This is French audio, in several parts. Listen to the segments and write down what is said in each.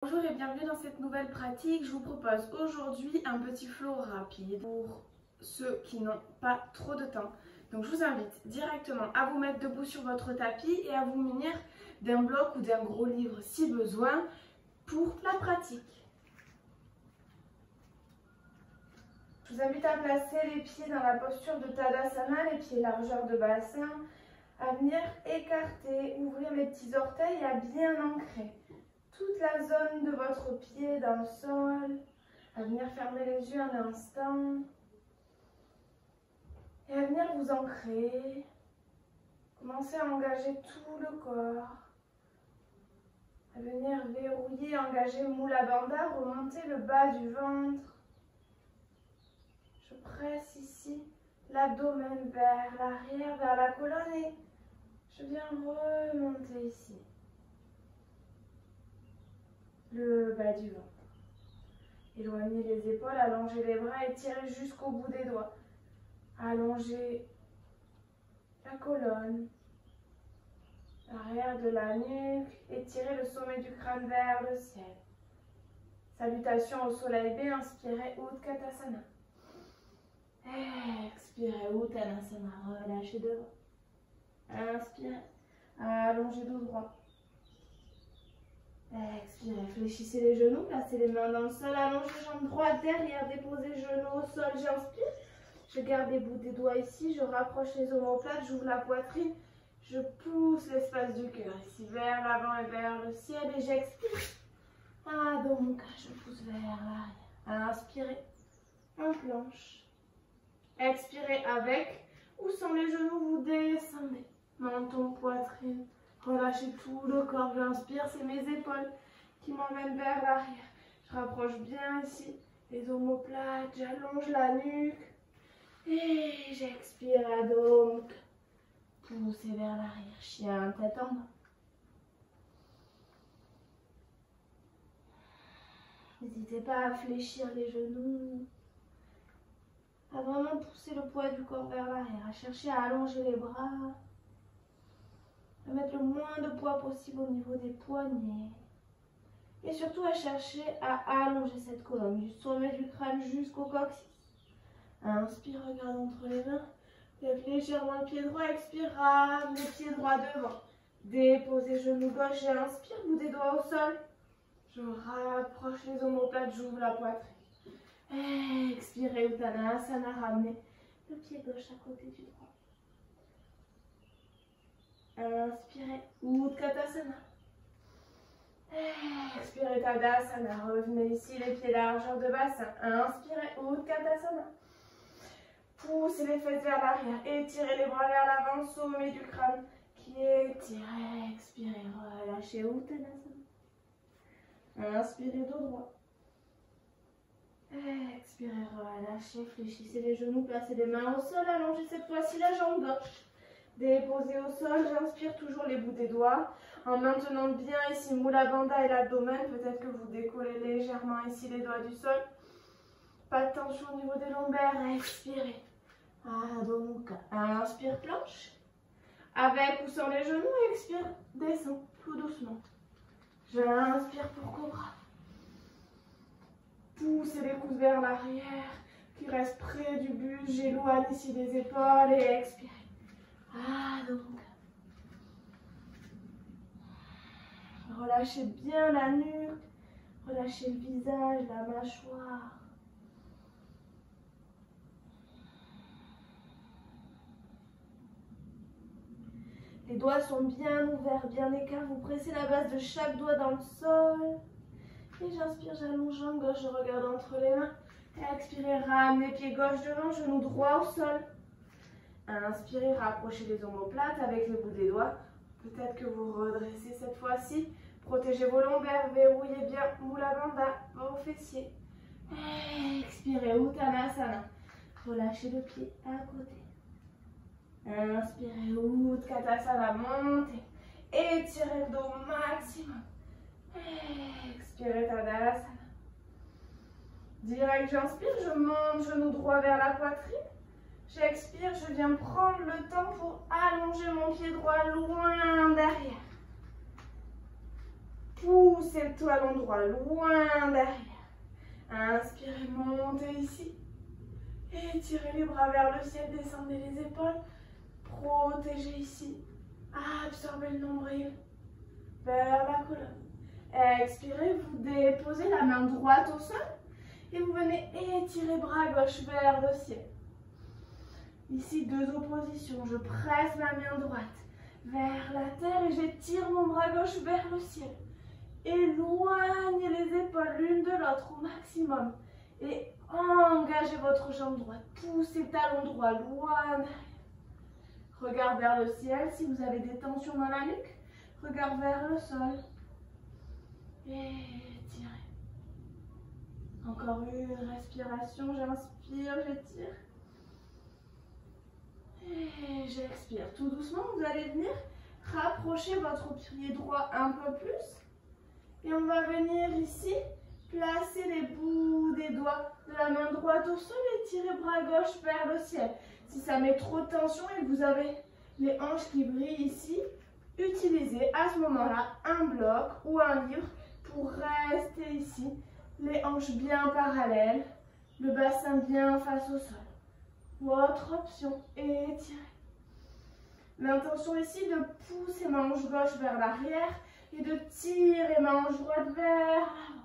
Bonjour et bienvenue dans cette nouvelle pratique. Je vous propose aujourd'hui un petit flow rapide pour ceux qui n'ont pas trop de temps. Donc je vous invite directement à vous mettre debout sur votre tapis et à vous munir d'un bloc ou d'un gros livre si besoin pour la pratique. Je vous invite à placer les pieds dans la posture de Tadasana, les pieds largeur de bassin, à venir écarter, ouvrir les petits orteils et à bien ancrer toute la zone de votre pied dans le sol, à venir fermer les yeux un instant et à venir vous ancrer. Commencez à engager tout le corps, à venir verrouiller, engager Mula Bandha, remonter le bas du ventre. Je presse ici l'abdomen vers l'arrière, vers la colonne et je viens remonter ici le bas du ventre. Éloignez les épaules, allongez les bras et tirez jusqu'au bout des doigts. Allongez la colonne, l'arrière de la nuque et tirez le sommet du crâne vers le ciel. Salutations au soleil B, inspirez Utkatasana. Expirez Uttanasana, relâchez devant. Inspirez, allongez dos droit. Expirez, fléchissez les genoux, placez les mains dans le sol, allongez jambe droite derrière, déposez genoux au sol, j'inspire. Je garde les bouts des doigts ici, je rapproche les omoplates, j'ouvre la poitrine, je pousse l'espace du cœur ici vers l'avant et vers le ciel et j'expire. Adho Mukha, je pousse vers l'arrière. Inspirez, en planche. Expirez avec ou sans les genoux, vous descendez. Menton, poitrine. Relâchez tout le corps, j'inspire, c'est mes épaules qui m'emmènent vers l'arrière. Je rapproche bien ici les omoplates, j'allonge la nuque et j'expire, Adho Mukha. Poussez vers l'arrière, chien tête en bas. N'hésitez pas à fléchir les genoux, à vraiment pousser le poids du corps vers l'arrière, à chercher à allonger les bras. À mettre le moins de poids possible au niveau des poignets. Et surtout à chercher à allonger cette colonne du sommet du crâne jusqu'au coccyx. Inspire, regarde entre les mains. Lève légèrement le pied droit, expire, rame les pieds droits devant. Déposez genou gauche et inspire, bout des doigts au sol. Je rapproche les omoplates, j'ouvre la poitrine. Expirez, Uttanasana, ramenez le pied gauche à côté du droit. Inspirez, Utkatasana. Expirez, Tadasana. Revenez ici, les pieds largeur de bassin. Inspirez, Utkatasana. Poussez les fesses vers l'arrière. Étirez les bras vers l'avant, sommet du crâne qui étire. Expirez, relâchez, Uttanasana. Inspirez, dos droit. Expirez, relâchez, fléchissez les genoux, placez les mains au sol, allongez cette fois-ci la jambe gauche. Déposez au sol, j'inspire toujours les bouts des doigts, en maintenant bien ici Mula Bandha et l'abdomen, peut-être que vous décollez légèrement ici les doigts du sol. Pas de tension au niveau des lombaires, expirez. Adho Mukha, inspire planche. Avec ou sans les genoux, expire, descend tout doucement. J'inspire pour cobra. Poussez les coudes vers l'arrière, qui reste près du buste, j'éloigne ici les épaules et expirez. Adho Mukha. Relâchez bien la nuque, relâchez le visage, la mâchoire. Les doigts sont bien ouverts, bien écarts. Vous pressez la base de chaque doigt dans le sol. Et j'inspire, j'allonge jambe gauche, je regarde entre les mains. Expirez, ramenez pied gauche devant, genou droit au sol. Inspirez, rapprochez les omoplates avec les bouts des doigts. Peut-être que vous redressez cette fois-ci. Protégez vos lombaires, verrouillez bien Mula Bandha, vos fessiers. Expirez, Uttanasana. Relâchez le pied à côté. Inspirez, Utkatasana, montez. Étirez le dos au maximum. Expirez, Tadasana. Direct, j'inspire, je monte, genou droit vers la poitrine. J'expire, je viens prendre le temps pour allonger mon pied droit loin derrière. Poussez le talon droit loin derrière. Inspirez, montez ici. Étirez les bras vers le ciel, descendez les épaules. Protégez ici. Absorbez le nombril vers la colonne. Expirez, vous déposez la main droite au sol et vous venez étirer bras gauche vers le ciel. Ici, deux oppositions. Je presse ma main droite vers la terre et j'étire mon bras gauche vers le ciel. Éloignez les épaules l'une de l'autre au maximum et engagez votre jambe droite. Poussez le talon droit loin derrière. Regard vers le ciel si vous avez des tensions dans la nuque. Regard vers le sol. Étirez. Encore une respiration. J'inspire, j'étire. Et j'expire. Tout doucement, vous allez venir rapprocher votre pied droit un peu plus. Et on va venir ici placer les bouts des doigts de la main droite au sol et tirer bras gauche vers le ciel. Si ça met trop de tension et que vous avez les hanches qui brillent ici, utilisez à ce moment-là un bloc ou un livre pour rester ici. Les hanches bien parallèles, le bassin bien face au sol. Votre option, étirez. L'intention ici de pousser ma hanche gauche vers l'arrière et de tirer ma hanche droite vers l'avant.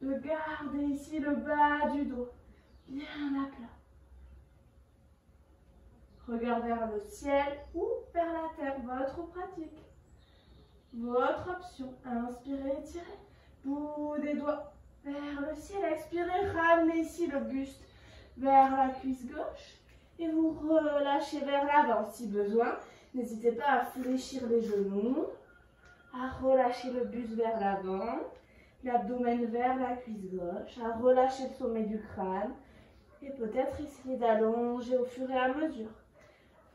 De garder ici le bas du dos bien à plat. Regard vers le ciel ou vers la terre, votre pratique. Votre option. Inspirez, étirez. Bout des doigts vers le ciel. Expirez, ramenez ici le buste vers la cuisse gauche. Et vous relâchez vers l'avant si besoin. N'hésitez pas à fléchir les genoux, à relâcher le buste vers l'avant, l'abdomen vers la cuisse gauche, à relâcher le sommet du crâne. Et peut-être essayer d'allonger au fur et à mesure.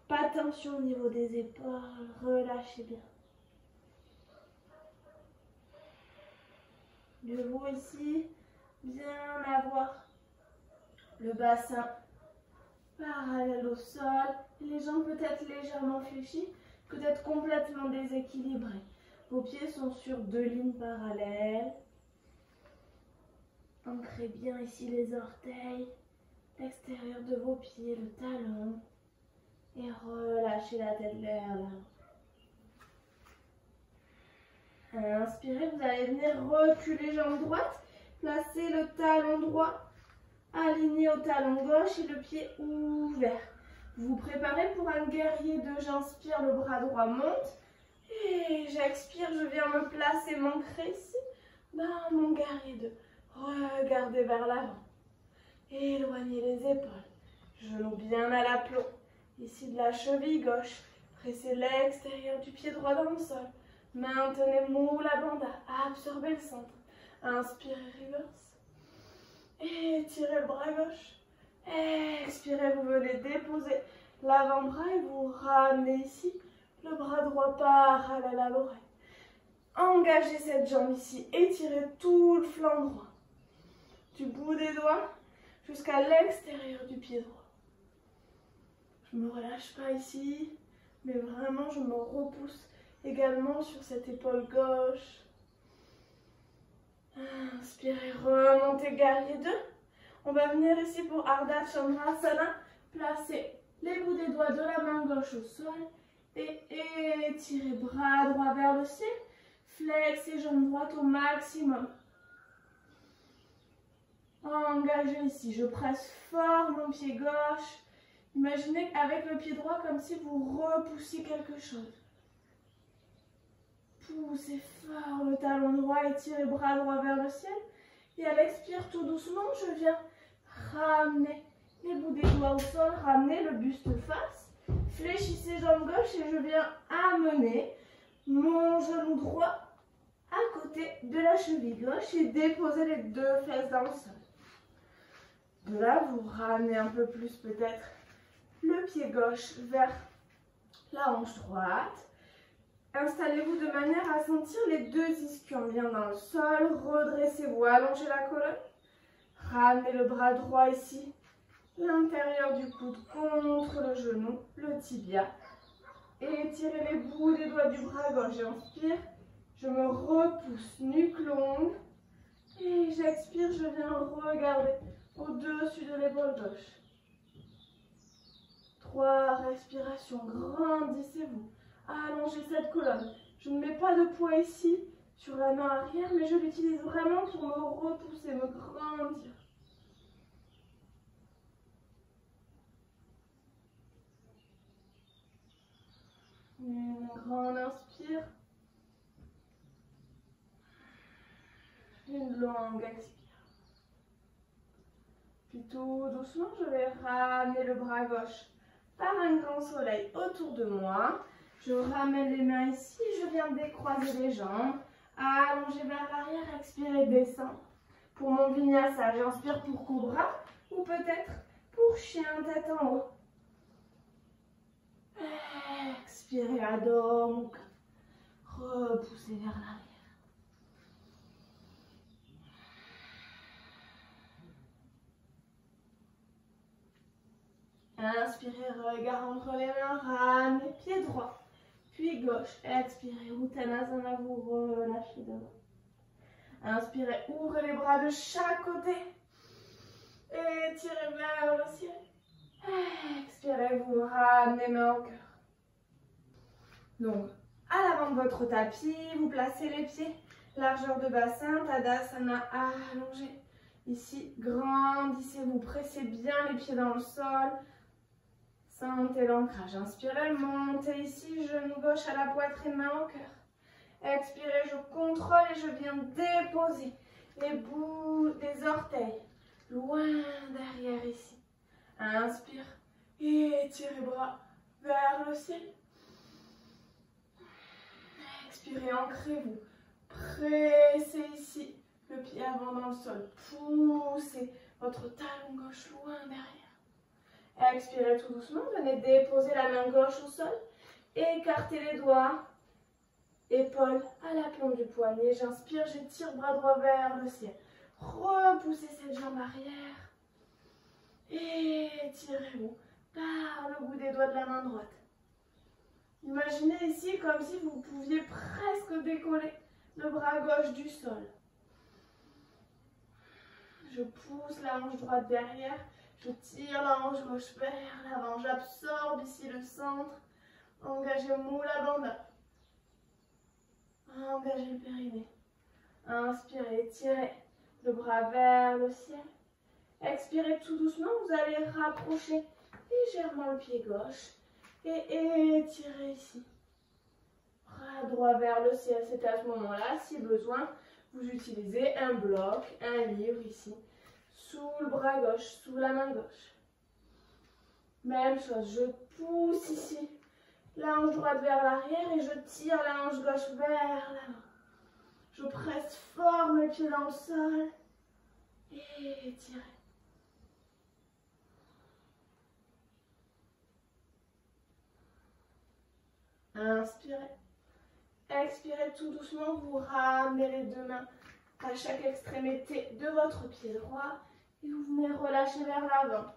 Pas de tension au niveau des épaules, relâchez bien. De vous ici, bien avoir le bassin parallèle au sol, les jambes peut-être légèrement fléchies, peut-être complètement déséquilibrées. Vos pieds sont sur deux lignes parallèles. Ancrez bien ici les orteils, l'extérieur de vos pieds, le talon. Et relâchez la tête vers l'avant. Inspirez, vous allez venir reculer jambe droite, placez le talon droit aligné au talon gauche et le pied ouvert. Vous vous préparez pour un guerrier 2. J'inspire, le bras droit monte. Et j'expire, je viens me placer, m'ancrer ici dans mon guerrier 2. Regardez vers l'avant. Éloignez les épaules. Genoux bien à l'aplomb. Ici de la cheville gauche. Pressez l'extérieur du pied droit dans le sol. Maintenez moule la banda. Absorbez le centre. Inspirez, reverse. Étirez le bras gauche. Expirez, vous venez déposer l'avant-bras et vous ramenez ici le bras droit parallèle à l'oreille. Engagez cette jambe ici. Étirez tout le flanc droit. Du bout des doigts jusqu'à l'extérieur du pied droit. Je ne me relâche pas ici, mais vraiment je me repousse également sur cette épaule gauche. Inspirez, remontez guerrier 2. On va venir ici pour Ardha Chandrasana. Placez les bouts des doigts de la main gauche au sol et étirez bras droit vers le ciel. Flexez jambe droite au maximum. Engagez ici, je presse fort mon pied gauche. Imaginez avec le pied droit comme si vous repoussiez quelque chose. Poussez fort le talon droit, étirez bras droit vers le ciel. Et à l'expire, tout doucement, je viens ramener les bouts des doigts au sol, ramener le buste face. Fléchissez jambe gauche et je viens amener mon genou droit à côté de la cheville gauche et déposer les deux fesses dans le sol. De là, vous ramenez un peu plus peut-être le pied gauche vers la hanche droite. Installez-vous de manière à sentir les deux ischions bien dans le sol. Redressez-vous, allongez la colonne. Ramenez le bras droit ici, l'intérieur du coude contre le genou, le tibia. Étirez les bouts des doigts du bras gauche. J'inspire, Je me repousse, nuque longue. Et j'expire, je viens regarder au-dessus de l'épaule gauche. 3 respirations, grandissez-vous. Allongez cette colonne. Je ne mets pas de poids ici sur la main arrière, mais je l'utilise vraiment pour me repousser, me grandir. Une grande inspire. Une longue expire. Puis tout doucement, je vais ramener le bras gauche par un grand soleil autour de moi. Je ramène les mains ici, je viens décroiser les jambes. Allonger vers l'arrière, expirer, descendre. Pour mon vinyasa, j'inspire pour cobra ou peut-être pour chien tête en haut. Expirez, Adho Mukha. Repoussez vers l'arrière. Inspirez, regard entre les mains, ramenez pied droit, puis gauche. Expirez, Uttanasana, vous relâchez devant. Inspirez, ouvrez les bras de chaque côté. Et tirez vers le ciel. Expirez, vous ramenez main au cœur. Donc, à l'avant de votre tapis, vous placez les pieds, largeur de bassin, Tadasana allongé. Ici, grandissez-vous, pressez bien les pieds dans le sol. Sentez l'ancrage. Inspirez, montez ici, genou gauche à la poitrine, main au cœur. Expirez, je contrôle et je viens déposer les bouts des orteils loin derrière ici. Inspire, étirez bras vers le ciel. Expirez, ancrez-vous. Pressez ici le pied avant dans le sol. Poussez votre talon gauche loin derrière. Expirez tout doucement, venez déposer la main gauche au sol. Écartez les doigts. Épaule à la plante du poignet. J'inspire, j'étire bras droit vers le ciel. Repoussez cette jambe arrière. Étirez-vous par le bout des doigts de la main droite. Imaginez ici comme si vous pouviez presque décoller le bras gauche du sol. Je pousse la hanche droite derrière. Je tire la hanche gauche vers l'avant. J'absorbe ici le centre. Engagez Mula Bandha. Engagez le périnée. Inspirez, tirez le bras vers le ciel. Expirez tout doucement. Vous allez rapprocher légèrement le pied gauche. Et étirez ici. Bras droit vers le ciel. C'est à ce moment-là, si besoin, vous utilisez un bloc, un livre ici. Sous le bras gauche, sous la main gauche. Même chose, je pousse ici la hanche droite vers l'arrière et je tire la hanche gauche vers l'avant. Je presse fort mes pieds dans le sol et étirez. Inspirez. Expirez tout doucement, vous ramenez les deux mains à chaque extrémité de votre pied droit et vous venez relâcher vers l'avant.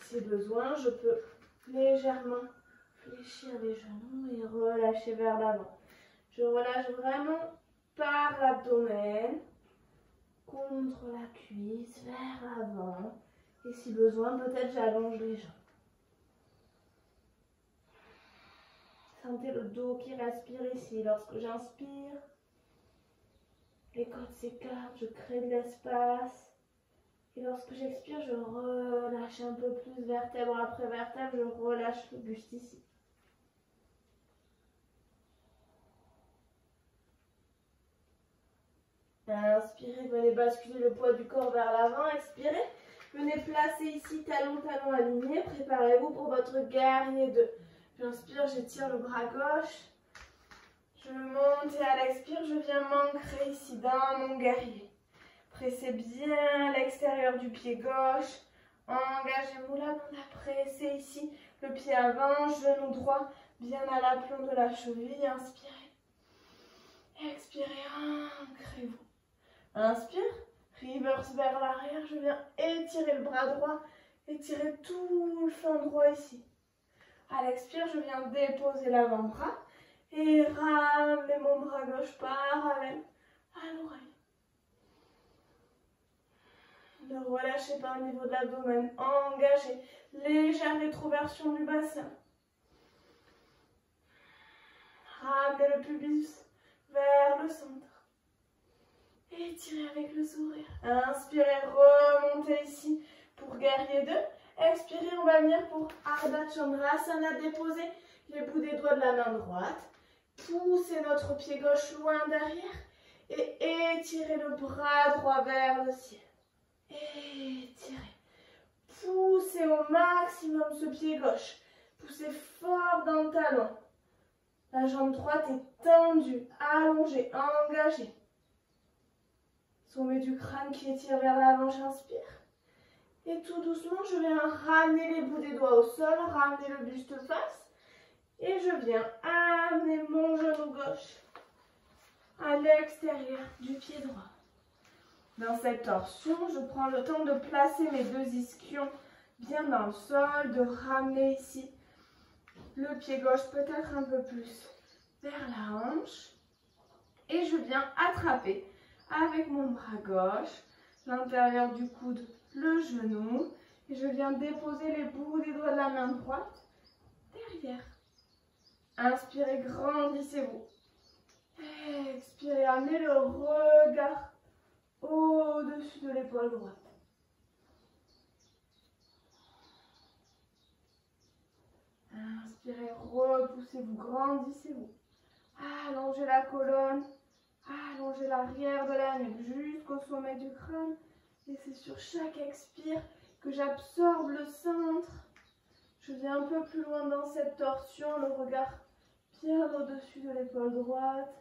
Si besoin, je peux légèrement fléchir les genoux et relâcher vers l'avant. Je relâche vraiment par l'abdomen, contre la cuisse, vers l'avant. Et si besoin, peut-être j'allonge les jambes. Sentez le dos qui respire ici. Lorsque j'inspire, les côtes s'écartent, je crée de l'espace. Et lorsque j'expire, je relâche un peu plus vertèbre après vertèbre, je relâche le buste ici. Inspirez, venez basculer le poids du corps vers l'avant. Expirez, venez placer ici talon aligné. Préparez-vous pour votre guerrier 2. J'inspire, j'étire le bras gauche. Je monte et à l'expire, je viens m'ancrer ici dans mon guerrier. Pressez bien l'extérieur du pied gauche. Engagez Mula Bandha. Pressez ici le pied avant, genou droit bien à l'aplomb de la cheville. Inspirez. Expirez, ancrez-vous. Inspire, reverse vers l'arrière. Je viens étirer le bras droit. Étirez tout le flanc droit ici. À l'expire, je viens déposer l'avant-bras Et ramenez mon bras gauche parallèle à l'oreille. Ne relâchez pas au niveau de l'abdomen. Engagez. Légère rétroversion du bassin. Ramenez le pubis vers le centre. Étirez avec le sourire. Inspirez, remontez ici pour guerrier 2. Expirez, on va venir pour Ardha Chandrasana. Déposez les bouts des doigts de la main droite. Poussez notre pied gauche loin derrière. Et étirez le bras droit vers le ciel. Étirez. Poussez au maximum ce pied gauche. Poussez fort dans le talon. La jambe droite est tendue, allongée, engagée. Sommet du crâne qui étire vers l'avant, j'inspire. Et tout doucement, je viens ramener les bouts des doigts au sol, ramener le buste face. Et je viens amener mon genou gauche à l'extérieur du pied droit. Dans cette torsion, je prends le temps de placer mes deux ischions bien dans le sol, de ramener ici le pied gauche peut-être un peu plus vers la hanche. Et je viens attraper avec mon bras gauche l'intérieur du coude, le genou. Et je viens déposer les bouts des doigts de la main droite derrière. Inspirez, grandissez-vous. Expirez, amenez le regard au-dessus de l'épaule droite. Inspirez, repoussez-vous, grandissez-vous. Allongez la colonne, allongez l'arrière de la nuque jusqu'au sommet du crâne. Et c'est sur chaque expire que j'absorbe le centre. Je viens un peu plus loin dans cette torsion, le regard bien au-dessus de l'épaule droite.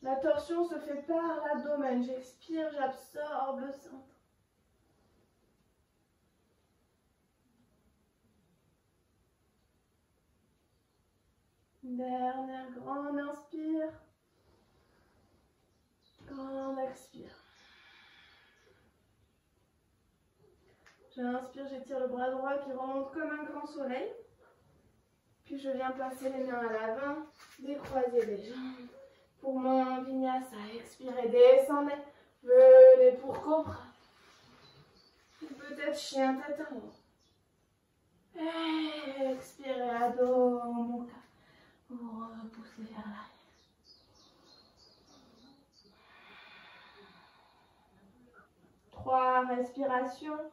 La torsion se fait par l'abdomen. J'expire, j'absorbe le centre. Dernière grande inspire. Grande expire. J'inspire, j'étire le bras droit qui remonte comme un grand soleil. Puis je viens placer les mains à l'avant, décroiser les jambes. Pour mon vinyasa, expirez, descendez, venez pour cobra. Peut-être chien tête en haut. Expirez, Adho Mukha. Vous repoussez vers l'arrière. Trois respirations.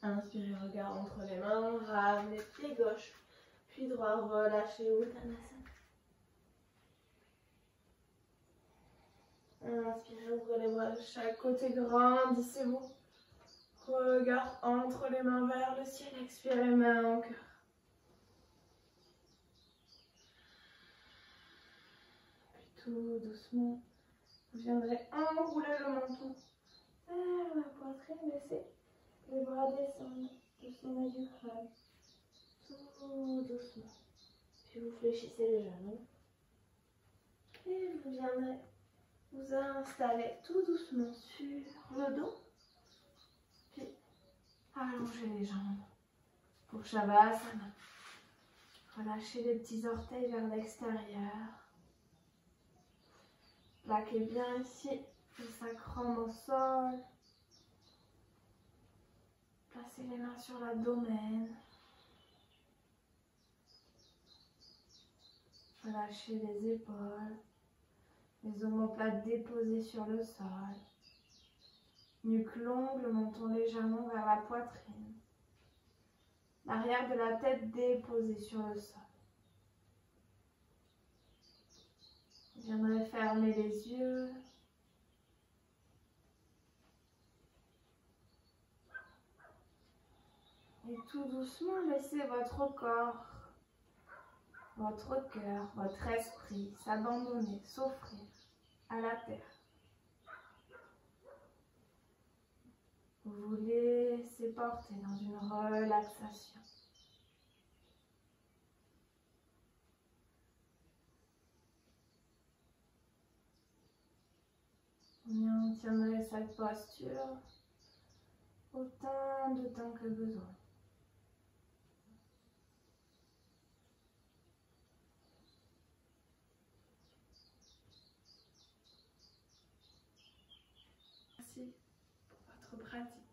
Inspirez, regard entre les mains, ramenez pied gauche, puis droit, relâchez Uttanasana. Inspirez, ouvrez les bras de chaque côté, grandissez-vous. Regard entre les mains vers le ciel, expirez, main en cœur. Puis tout doucement, vous viendrez enrouler le menton vers la poitrine, laissez les bras descendent du sommet du crâne, tout doucement. Puis vous fléchissez les genoux. Et vous viendrez vous installer tout doucement sur le dos. Puis allongez les jambes pour Shavasana. Relâchez les petits orteils vers l'extérieur. Plaquez bien ici le sacrum au sol. Placez les mains sur l'abdomen. Relâchez les épaules. Les omoplates déposées sur le sol. Nuque longue, le menton légèrement vers la poitrine. L'arrière de la tête déposée sur le sol. Vous viendrez fermer les yeux. Et tout doucement, laissez votre corps, votre cœur, votre esprit s'abandonner, s'offrir à la terre. Vous vous laissez porter dans une relaxation. On maintiendrait cette posture autant de temps que besoin. Merci pour votre pratique.